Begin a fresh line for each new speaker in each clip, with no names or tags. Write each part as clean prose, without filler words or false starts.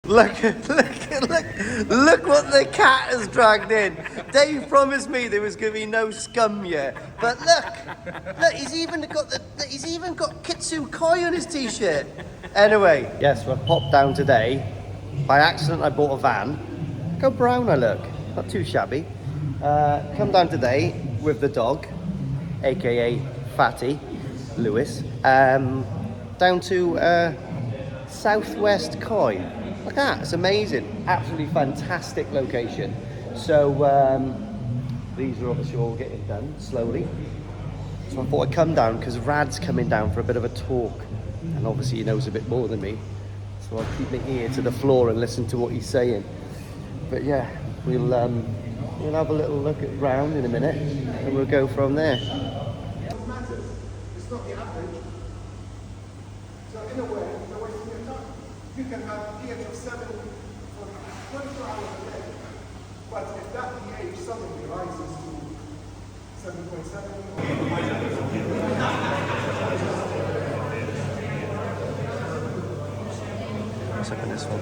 Look what the cat has dragged in. Dave promised me there was going to be no scum yet. But look, he's even got Kitsu Koi on his t-shirt. Anyway, yes, we've popped down today. By accident, I bought a van. Look how brown I look. Not too shabby. Come down today with the dog, aka Fatty, Lewis, down to Southwest Koi. Look at that, it's amazing. Absolutely fantastic location. So these are obviously all getting done slowly. So I thought I'd come down because Rad's coming down for a bit of a talk. And obviously he knows a bit more than me. So I'll keep my ear to the floor and listen to what he's saying. But yeah, we'll have a little look at round in a minute and we'll go from there.
It's not the average. So in a way, you're wasting your time. You can have pH of 7 for 24 hours a day. But if that pH suddenly rises to 7.7,
Let's look at this one.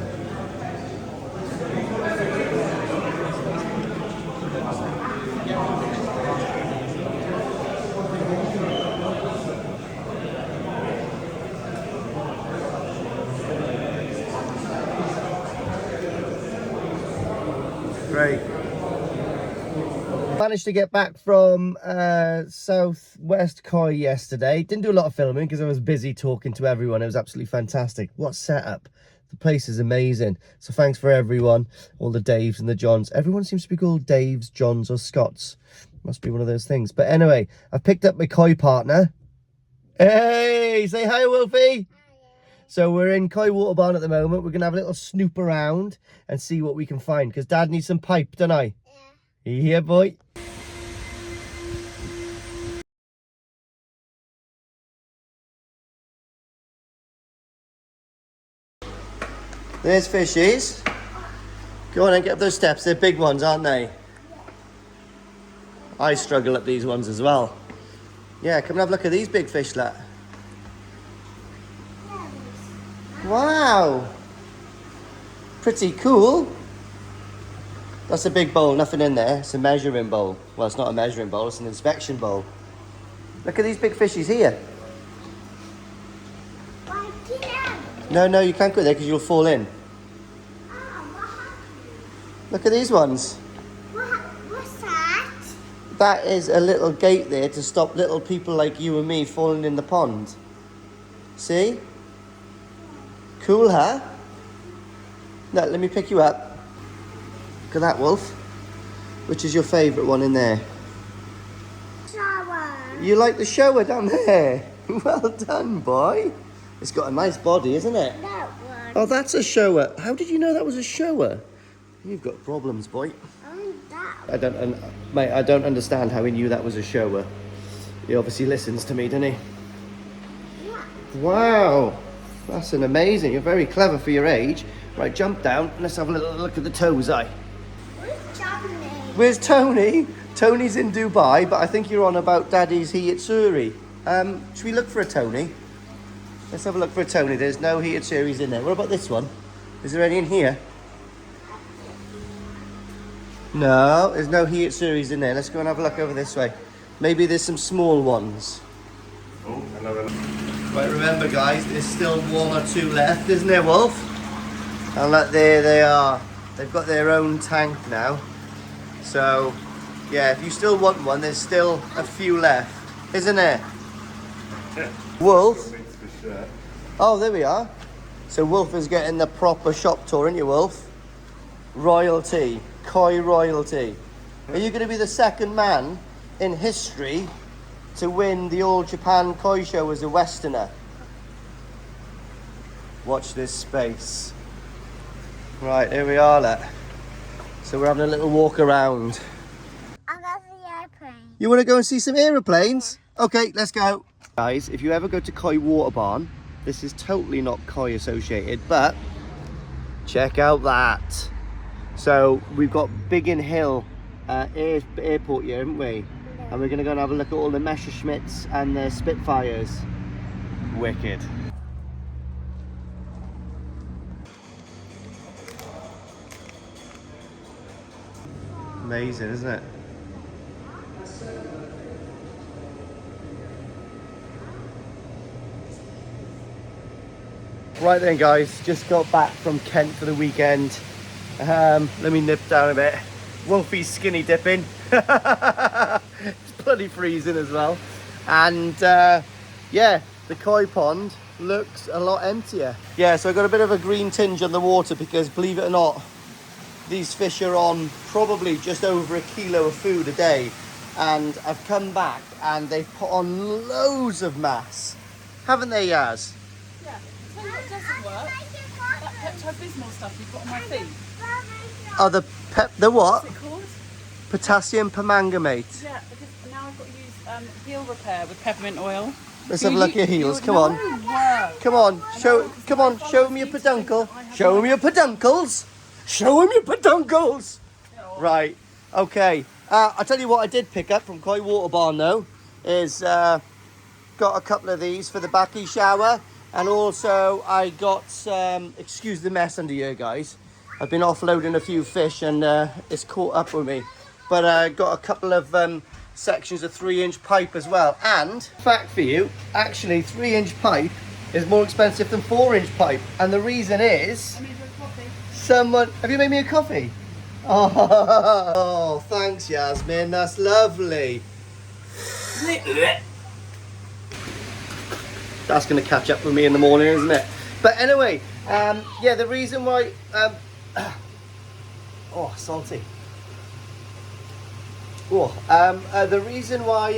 Great. Managed to get back from Southwest Koi yesterday. Didn't do a lot of filming because I was busy talking to everyone. It was absolutely fantastic. What setup. The place is amazing. So thanks for everyone, all the Daves and the Johns. Everyone seems to be called Daves, Johns or Scotts. Must be one of those things. But anyway, I've picked up my koi partner. Hey, say hi, Wolfie. So we're in Koi Water Barn at the moment. We're going to have a little snoop around and see what we can find. Because Dad needs some pipe, don't I? Yeah. Yeah, boy. There's fishies. Go on and get up those steps. They're big ones, aren't they? I struggle up these ones as well. Yeah, come and have a look at these big fish, lot. Wow. Pretty cool. That's a big bowl, nothing in there. It's a measuring bowl. Well, it's not a measuring bowl, it's an inspection bowl. Look at these big fishies here. No, you can't go there because you'll fall in. Look at these ones.
What's that?
That is a little gate there to stop little people like you and me falling in the pond. See? Cool, huh? No, let me pick you up. Look at that, Wolf. Which is your favourite one in there?
Shower.
You like the shower down there? Well done, boy. It's got a nice body, isn't it?
That one.
Oh, that's a shower. How did you know that was a shower? You've got problems, boy.
That.
Mate, I don't understand how he knew that was a shower. He obviously listens to me, doesn't he?
Yeah.
Wow. That's an amazing. You're very clever for your age. Right, jump down. Let's have a little look at the toes,
Where's Johnny?
Where's Tony? Tony's in Dubai, but I think you're on about Daddy's Hiyatsuri. Should we look for a Tony? Let's have a look for a Tony. There's no Hiyatsuris in there. What about this one? Is there any in here? No, there's no Hiyatsuris in there. Let's go and have a look over this way. Maybe there's some small ones.
oh, another.
Right, remember guys, there's still one or two left, isn't there, Wolf? And look, there they are. They've got their own tank now. So, yeah, if you still want one, there's still a few left, isn't there? Wolf? Oh, there we are. So Wolf is getting the proper shop tour, isn't you, Wolf? Royalty, Koi royalty. Are you going to be the second man in history to win the All Japan Koi Show as a Westerner? Watch this space. Right, here we are, look. So we're having a little walk around.
I got the airplane.
You want to go and see some aeroplanes? Okay, let's go. Guys, if you ever go to Koi Water Barn, this is totally not Koi associated, but check out that. So we've got Biggin Hill airport here, haven't we? And we're going to go and have a look at all the Messerschmitts and the Spitfires. Wicked. Amazing, isn't it? Right then, guys, just got back from Kent for the weekend. Let me nip down a bit. Wolfie's skinny dipping. It's bloody freezing as well. And yeah, the koi pond looks a lot emptier. Yeah, so I got a bit of a green tinge on the water because, believe it or not, these fish are on probably just over 1 kilo of food a day. And I've come back and they've put on loads of mass. Haven't they, Yaz?
Yeah. Tell you what doesn't work. That Pepto-Bismol stuff you've got on my feet.
Oh, the what?
What's it called?
Potassium permanganate.
Yeah, because now I've got to use heel repair with peppermint oil.
Let's have a look at your heels. Come on.
Work.
Come on. Show me your peduncle. Show him your peduncles. Show him your peduncles. Right. Okay. I'll tell you what I did pick up from Koi Water Barn though is got a couple of these for the backy shower, and also I got some, excuse the mess under here, guys. I've been offloading a few fish and it's caught up with me. But I got a couple of sections of 3-inch pipe as well. And fact for you, actually 3-inch pipe is more expensive than 4-inch pipe. And the reason is, someone, have you made me a coffee? Oh, thanks Yasmin, that's lovely. That's gonna catch up with me in the morning, isn't it? But anyway, yeah, the reason why, oh, salty. Oh, the reason why,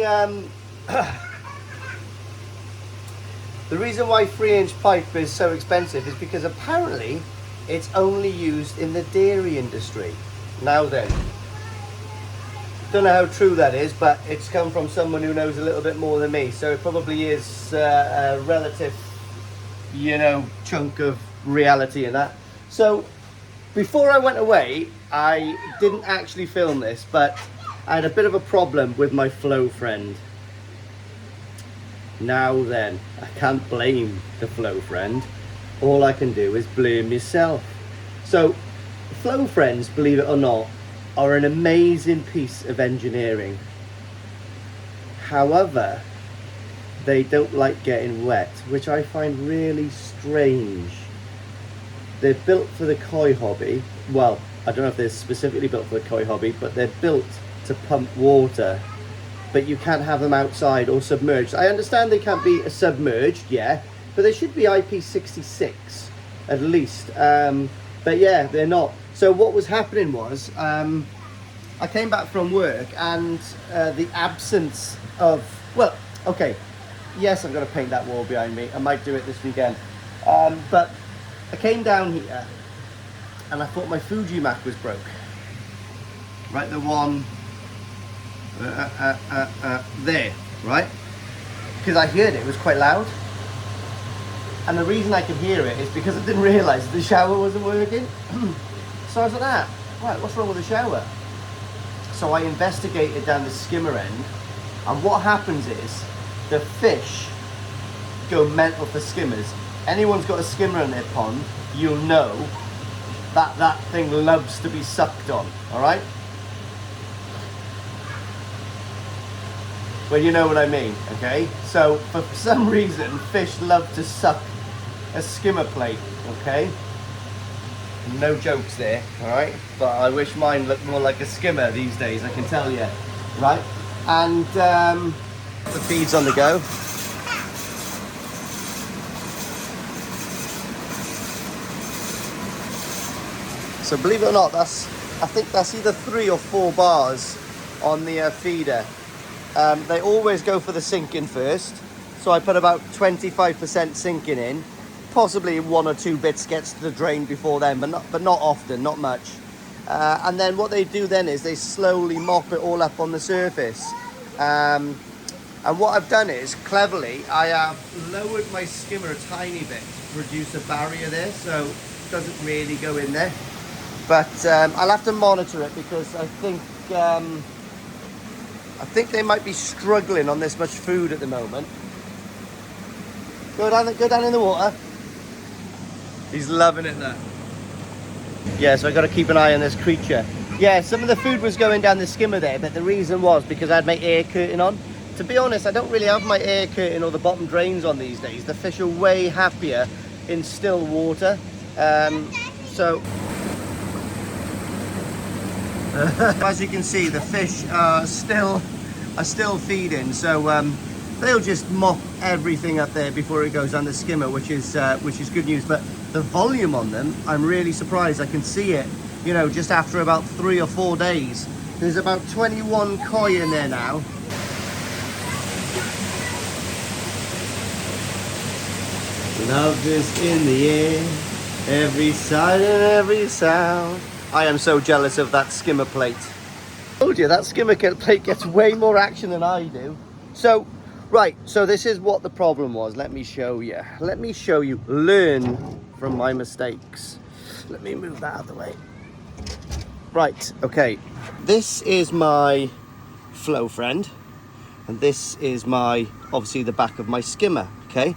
the reason why 3-inch pipe is so expensive is because apparently it's only used in the dairy industry. Now then, don't know how true that is, but it's come from someone who knows a little bit more than me, so it probably is a relative, you know, chunk of reality in that. So before I went away, I didn't actually film this, but I had a bit of a problem with my Flow friend. Now then, I can't blame the Flow friend. All I can do is blame myself. So Flow friends, believe it or not, are an amazing piece of engineering. However, they don't like getting wet, which I find really strange. They're built for the koi hobby. Well, I don't know if they're specifically built for the koi hobby, but they're built to pump water. But you can't have them outside or submerged. I understand they can't be submerged, yeah, but they should be IP66 at least. But yeah, they're not. So what was happening was, I came back from work and the absence of, well, okay, yes, I'm going to paint that wall behind me. I might do it this weekend. But I came down here and I thought my Fujimak was broke. Right, the one there, right? Because I heard it was quite loud. And the reason I could hear it is because I didn't realise the shower wasn't working. So I was like, right, what's wrong with the shower? So I investigated down the skimmer end, and what happens is the fish go mental for skimmers. Anyone's got a skimmer in their pond, you'll know that that thing loves to be sucked on, all right? Well, you know what I mean, okay? So for some reason, fish love to suck a skimmer plate, okay? No jokes there, all right? But I wish mine looked more like a skimmer these days, I can tell you, right? And the feed's on the go. So believe it or not, I think that's either 3 or 4 bars on the feeder. They always go for the sinking first, so I put about 25% sinking in. Possibly 1 or 2 bits gets to the drain before then, but not often, not much. And then what they do then is they slowly mop it all up on the surface. And what I've done is, cleverly, I have lowered my skimmer a tiny bit to produce a barrier there, so it doesn't really go in there. But I'll have to monitor it because I think they might be struggling on this much food at the moment. Go down in the water. He's loving it there. Yeah, so I got to keep an eye on this creature. Yeah, some of the food was going down the skimmer there, but the reason was because I had my air curtain on. To be honest, I don't really have my air curtain or the bottom drains on these days. The fish are way happier in still water. So, as you can see, the fish are still feeding. So they'll just mop everything up there before it goes on the skimmer, which is good news. But the volume on them, I'm really surprised. I can see it, you know, just after about 3 or 4 days. There's about 21 koi in there now. Love is in the air, every sight and every sound. I am so jealous of that skimmer plate. I told you, that skimmer plate gets way more action than I do. So, right, so this is what the problem was. Let me show you. Let me show you. Learn from my mistakes. Let me move that out of the way. Right, okay. This is my flow friend. And this is my, obviously the back of my skimmer, okay?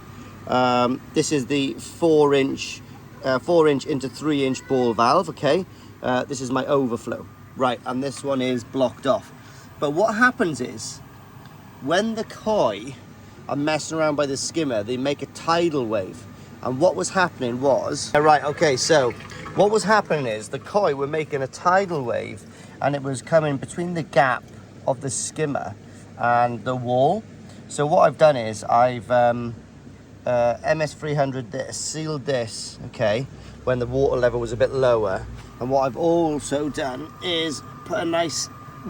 This is the 4-inch into 3-inch ball valve, okay? This is my overflow, right? And this one is blocked off. But what happens is, when the koi are messing around by the skimmer, they make a tidal wave. And what was happening was, right, okay, so what was happening is the koi were making a tidal wave, and it was coming between the gap of the skimmer and the wall. So what I've done is I've MS300 sealed this, okay, when the water level was a bit lower. And what I've also done is put a nice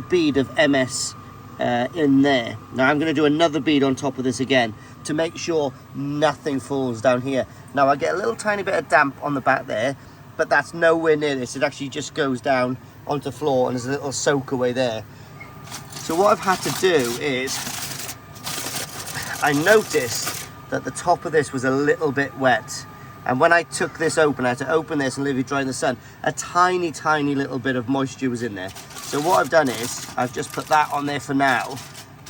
bead of MS in there. Now I'm going to do another bead on top of this again to make sure nothing falls down here. Now I get a little tiny bit of damp on the back there, but that's nowhere near this. It actually just goes down onto the floor, and there's a little soak away there. So what I've had to do is, I noticed that the top of this was a little bit wet. And when I took this open, I had to open this and leave it dry in the sun. A tiny, tiny little bit of moisture was in there. So what I've done is, I've just put that on there for now,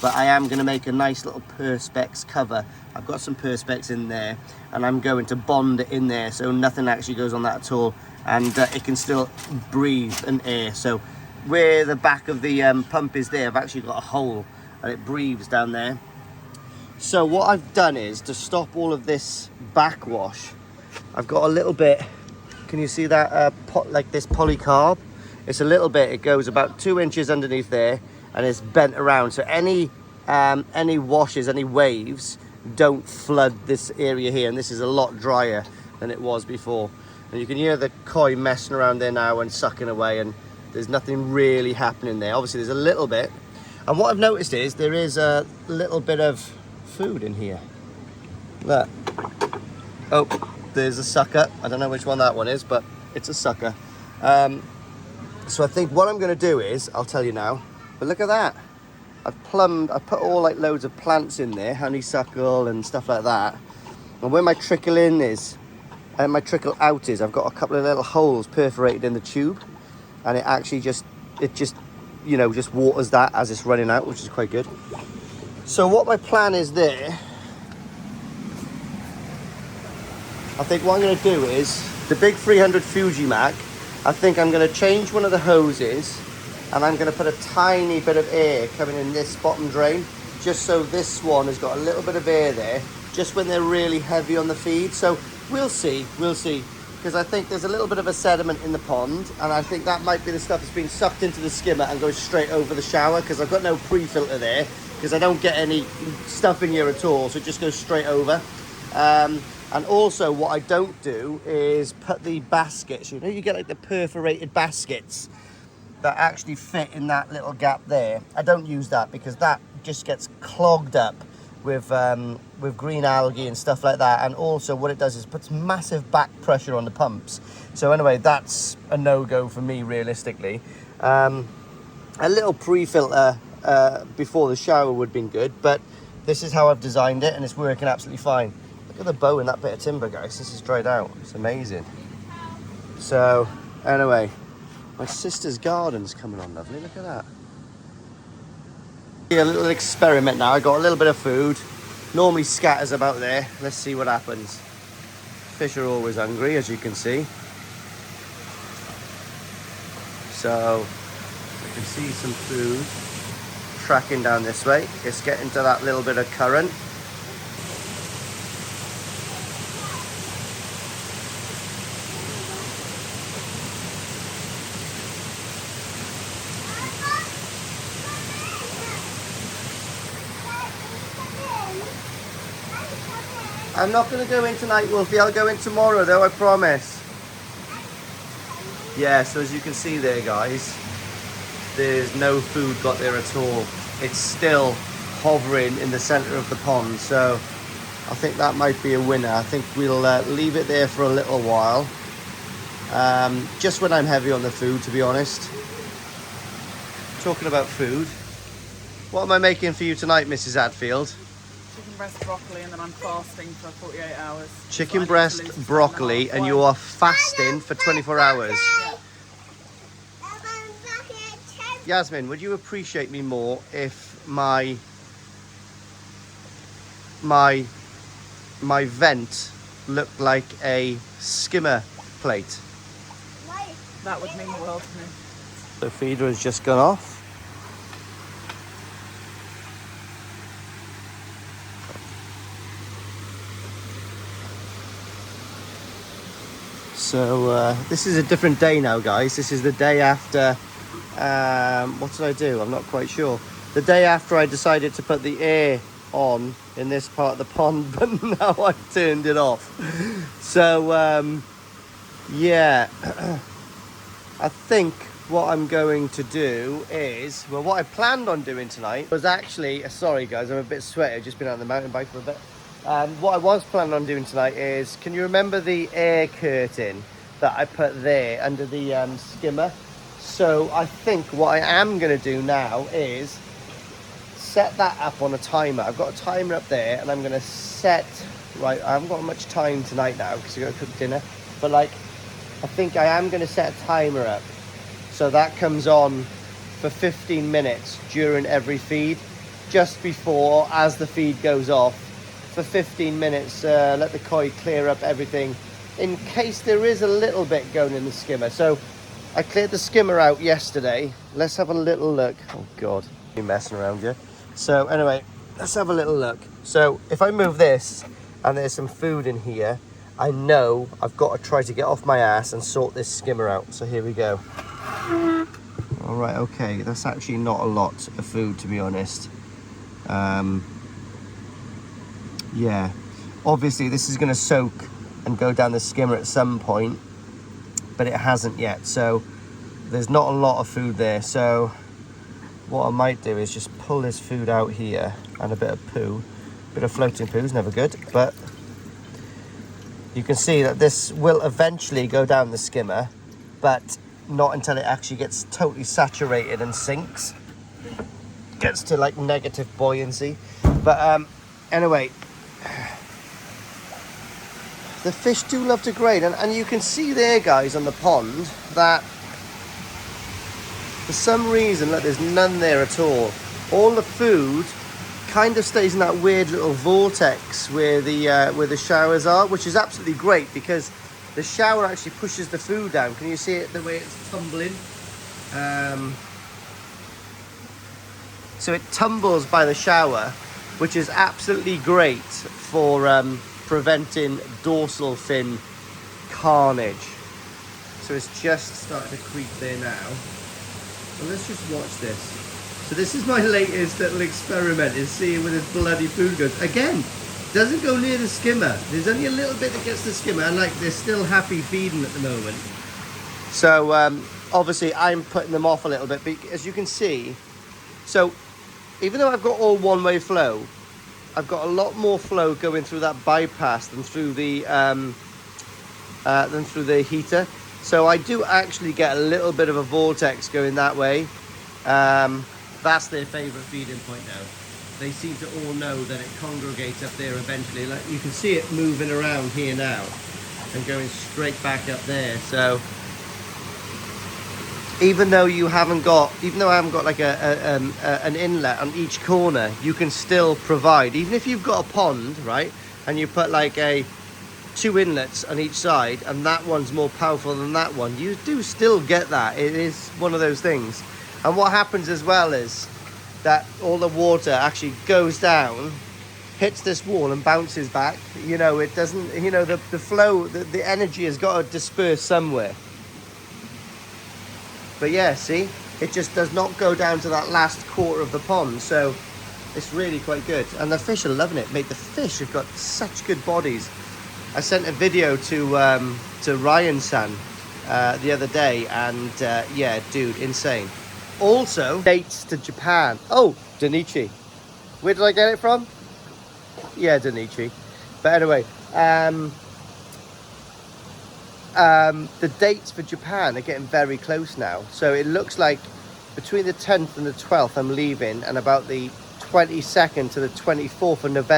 but I am gonna make a nice little Perspex cover. I've got some Perspex in there, and I'm going to bond it in there so nothing actually goes on that at all, and it can still breathe and air. So where the back of the pump is there, I've actually got a hole, and it breathes down there. So what I've done is, to stop all of this backwash, I've got a little bit, can you see that like this polycarb? It's a little bit, it goes about 2 inches underneath there, and it's bent around. So any washes, any waves don't flood this area here, and this is a lot drier than it was before. And you can hear the koi messing around there now and sucking away, and there's nothing really happening there. Obviously there's a little bit. And what I've noticed is there is a little bit of food in here. Look. Oh, there's a sucker. I don't know which one that one is, but it's a sucker. So I think what I'm going to do is, I'll tell you now, but look at that. I put all like loads of plants in there, honeysuckle and stuff like that. And where my trickle in is, and my trickle out is, I've got a couple of little holes perforated in the tube, and it actually just you know, just waters that as it's running out, which is quite good. So what my plan is there, I think what I'm going to do is, the big 300 Fujimac, I think I'm going to change one of the hoses, and I'm going to put a tiny bit of air coming in this bottom drain, just so this one has got a little bit of air there, just when they're really heavy on the feed. So we'll see, because I think there's a little bit of a sediment in the pond, and I think that might be the stuff that's been sucked into the skimmer and goes straight over the shower, because I've got no pre-filter there, because I don't get any stuff in here at all, so it just goes straight over. And also what I don't do is put the baskets, you know, you get like the perforated baskets that actually fit in that little gap there. I don't use that because that just gets clogged up with green algae and stuff like that. And also what it does is puts massive back pressure on the pumps. So anyway, that's a no-go for me realistically. A little pre-filter before the shower would have been good, but this is how I've designed it, and it's working absolutely fine. Look at the bow in that bit of timber, guys. This is dried out. It's amazing. So anyway, my sister's garden's coming on lovely. Look at that. A little experiment now. I got a little bit of food. Normally scatters about there. Let's see what happens. Fish are always hungry, as you can see. So I can see some food tracking down this way. It's getting to that little bit of current. I'm not going to go in tonight, Wolfie. I'll go in tomorrow, though, I promise. Yeah, so as you can see there, guys, there's no food got there at all. It's still hovering in the center of the pond, so I think that might be a winner. I think we'll leave it there for a little while. Just when I'm heavy on the food, to be honest. Talking about food, what am I making for you tonight, Mrs. Hadfield?
Chicken breast broccoli, and then I'm fasting for 48 hours.
Chicken breast broccoli, and you are fasting for 24 hours. Yasmin, would you appreciate me more if my vent looked like a skimmer plate?
That would mean the world to me.
The feeder has just gone off. So this is a different day now, guys. This is the day after, what did I do? I'm not quite sure. The day after I decided to put the air on in this part of the pond, but now I've turned it off. So, yeah, I think what I'm going to do is, well, what I planned on doing tonight was actually, sorry guys, I'm a bit sweaty. I've just been out on the mountain bike for a bit. What I was planning on doing tonight is, can you remember the air curtain that I put there under the skimmer? So I think what I am going to do now is set that up on a timer. I've got a timer up there, and I'm going to set, right, I haven't got much time tonight now because I've got to cook dinner, but like, I think I am going to set a timer up. So that comes on for 15 minutes during every feed, just before, as the feed goes off, for 15 minutes, let the koi clear up everything in case there is a little bit going in the skimmer. So I cleared the skimmer out yesterday. Let's have a little look. Oh God, you're messing around here. So anyway, let's have a little look. So if I move this and there's some food in here, I know I've got to try to get off my ass and sort this skimmer out. So here we go. All right, okay, that's actually not a lot of food, to be honest. Yeah, obviously this is going to soak and go down the skimmer at some point, but it hasn't yet, so there's not a lot of food there. So what I might do is just pull this food out here, and a bit of poo. A bit of floating poo is never good, but you can see that this will eventually go down the skimmer, but not until it actually gets totally saturated and sinks, gets to like negative buoyancy. But anyway, the fish do love to grade, and you can see there, guys, on the pond that for some reason, look, there's none there at all. All the food kind of stays in that weird little vortex where the showers are, which is absolutely great because the shower actually pushes the food down. Can you see it, the way it's tumbling? So it tumbles by the shower, which is absolutely great for preventing dorsal fin carnage. So it's just starting to creep there now. Well, let's just watch this. So this is my latest little experiment, is seeing where this bloody food goes. Again, doesn't go near the skimmer. There's only a little bit that gets the skimmer, and like they're still happy feeding at the moment. So obviously I'm putting them off a little bit, but as you can see, so even though I've got all one-way flow, I've got a lot more flow going through that bypass than through the heater. So I do actually get a little bit of a vortex going that way. That's their favourite feeding point now. They seem to all know that it congregates up there eventually. Like you can see it moving around here now and going straight back up there. So even though I haven't got like an inlet on each corner, you can still provide. Even if you've got a pond, right, and you put like two inlets on each side, and that one's more powerful than that one, you do still get that. It is one of those things. And what happens as well is that all the water actually goes down, hits this wall and bounces back. You know, it doesn't, you know, the flow, the energy has got to disperse somewhere. But yeah, see, it just does not go down to that last quarter of the pond. So it's really quite good. And the fish are loving it, mate. The fish have got such good bodies. I sent a video to Ryan San the other day, and yeah, dude, insane. Also, dates to Japan. Oh, Danichi. Where did I get it from? Yeah, Danichi. But anyway, the dates for Japan are getting very close now. So it looks like between the 10th and the 12th I'm leaving, and about the 22nd to the 24th of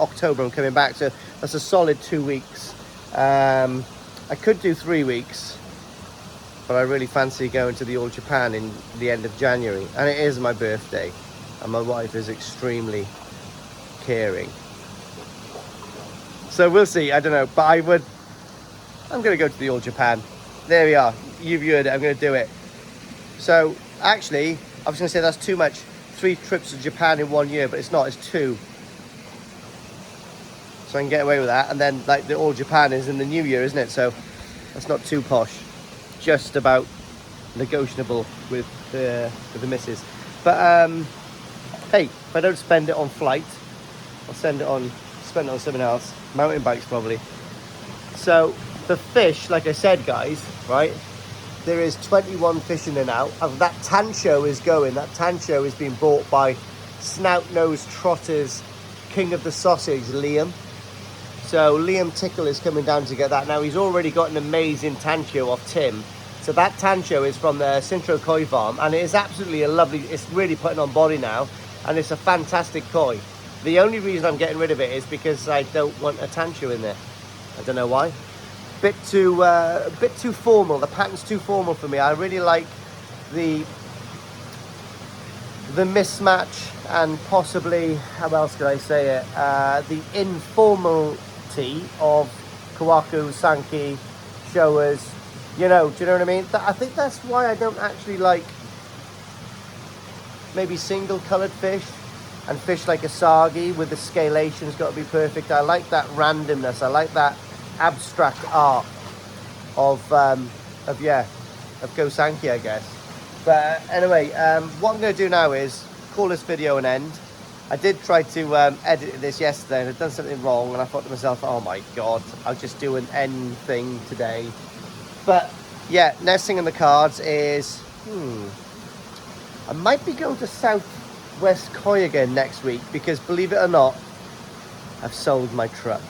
October I'm coming back. So that's a solid 2 weeks. I could do 3 weeks, but I really fancy going to the All Japan in the end of January. And it is my birthday, and my wife is extremely caring. So we'll see, I don't know, but I'm gonna go to the All Japan. There we are, you've heard it, I'm gonna do it. So actually, I was gonna say that's too much, 3 trips to Japan in 1 year, but it's not, it's 2. So I can get away with that. And then like the All Japan is in the new year, isn't it? So that's not too posh. Just about negotiable with the missus. But hey, if I don't spend it on flight, I'll spend it on something else. Mountain bikes probably. So the fish, like I said, guys, right? There is 21 fish in there now. That Tancho is going. That Tancho is being bought by Snout-Nosed Trotter's King of the Sausage, Liam. So Liam Tickle is coming down to get that. Now he's already got an amazing Tancho off Tim. So that Tancho is from the Sintro Koi Farm, and it is absolutely a lovely, it's really putting on body now, and it's a fantastic koi. The only reason I'm getting rid of it is because I don't want a Tancho in there. I don't know why. Bit too formal. The pattern's too formal for me. I really like the mismatch, and possibly, how else could I say it? The informality of Kawaku, Sankey, Showers. You know, do you know what I mean? I think that's why I don't actually like maybe single coloured fish, and fish like Asagi with the scalation's got to be perfect. I like that randomness. I like that abstract art of Go Sankey, I guess. But anyway, what I'm going to do now is call this video an end. I did try to edit this yesterday, and I'd done something wrong, and I thought to myself, oh my god, I'll just do an end thing today. But yeah, next thing on the cards is I might be going to Southwest Koi again next week, because believe it or not, I've sold my truck.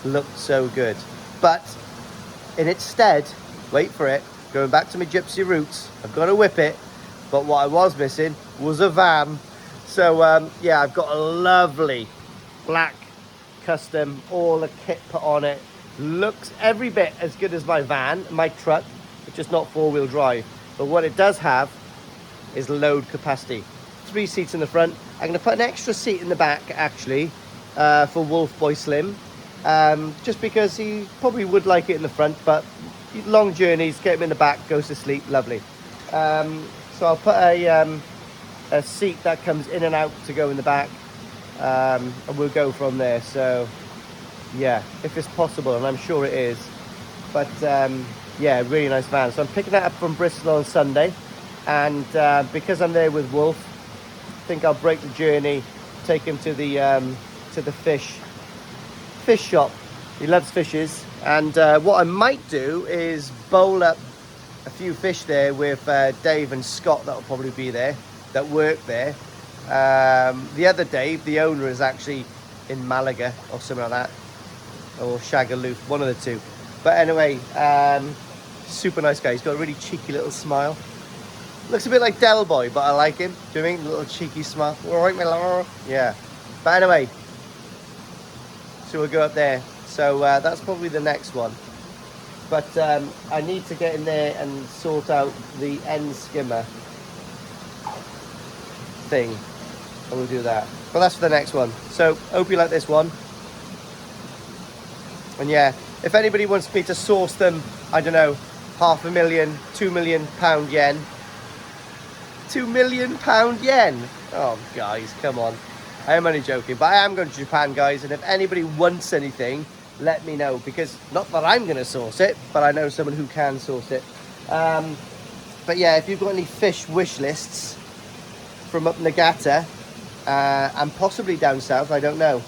Looked so good. But in its stead, wait for it, going back to my gypsy roots, I've got to whip it. But what I was missing was a van. So yeah, I've got a lovely black custom, all the kit put on it. Looks every bit as good as my van, my truck, but just not 4-wheel drive. But what it does have is load capacity. 3 seats in the front. I'm going to put an extra seat in the back, actually, for Wolf Boy Slim. Just because he probably would like it in the front, but long journeys, get him in the back, goes to sleep, lovely. So I'll put a seat that comes in and out to go in the back, and we'll go from there. So yeah, if it's possible, and I'm sure it is. But yeah, really nice van. So I'm picking that up from Bristol on Sunday, and because I'm there with Wolf, I think I'll break the journey, take him to the fish shop. He loves fishes, and what I might do is bowl up a few fish there with Dave and Scott. That'll probably be there, that work there. The other Dave, the owner, is actually in Malaga or something like that, or Shagaloof, one of the two. But anyway, super nice guy. He's got a really cheeky little smile. Looks a bit like Del Boy, but I like him. Do you know what I mean? A little cheeky smile. All right, my love. Yeah. But anyway, so we'll go up there. So that's probably the next one. But I need to get in there and sort out the end skimmer thing, and we'll do that. But that's for the next one. So hope you like this one. And yeah, if anybody wants me to source them, I don't know, 500,000, £2 million yen. £2 million yen. Oh, guys, come on. I am only joking, but I am going to Japan, guys, and if anybody wants anything, let me know, because not that I'm going to source it, but I know someone who can source it. But yeah, if you've got any fish wish lists from up Nagata, and possibly down south, I don't know,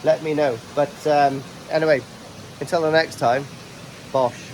let me know. But anyway, until the next time, bosh.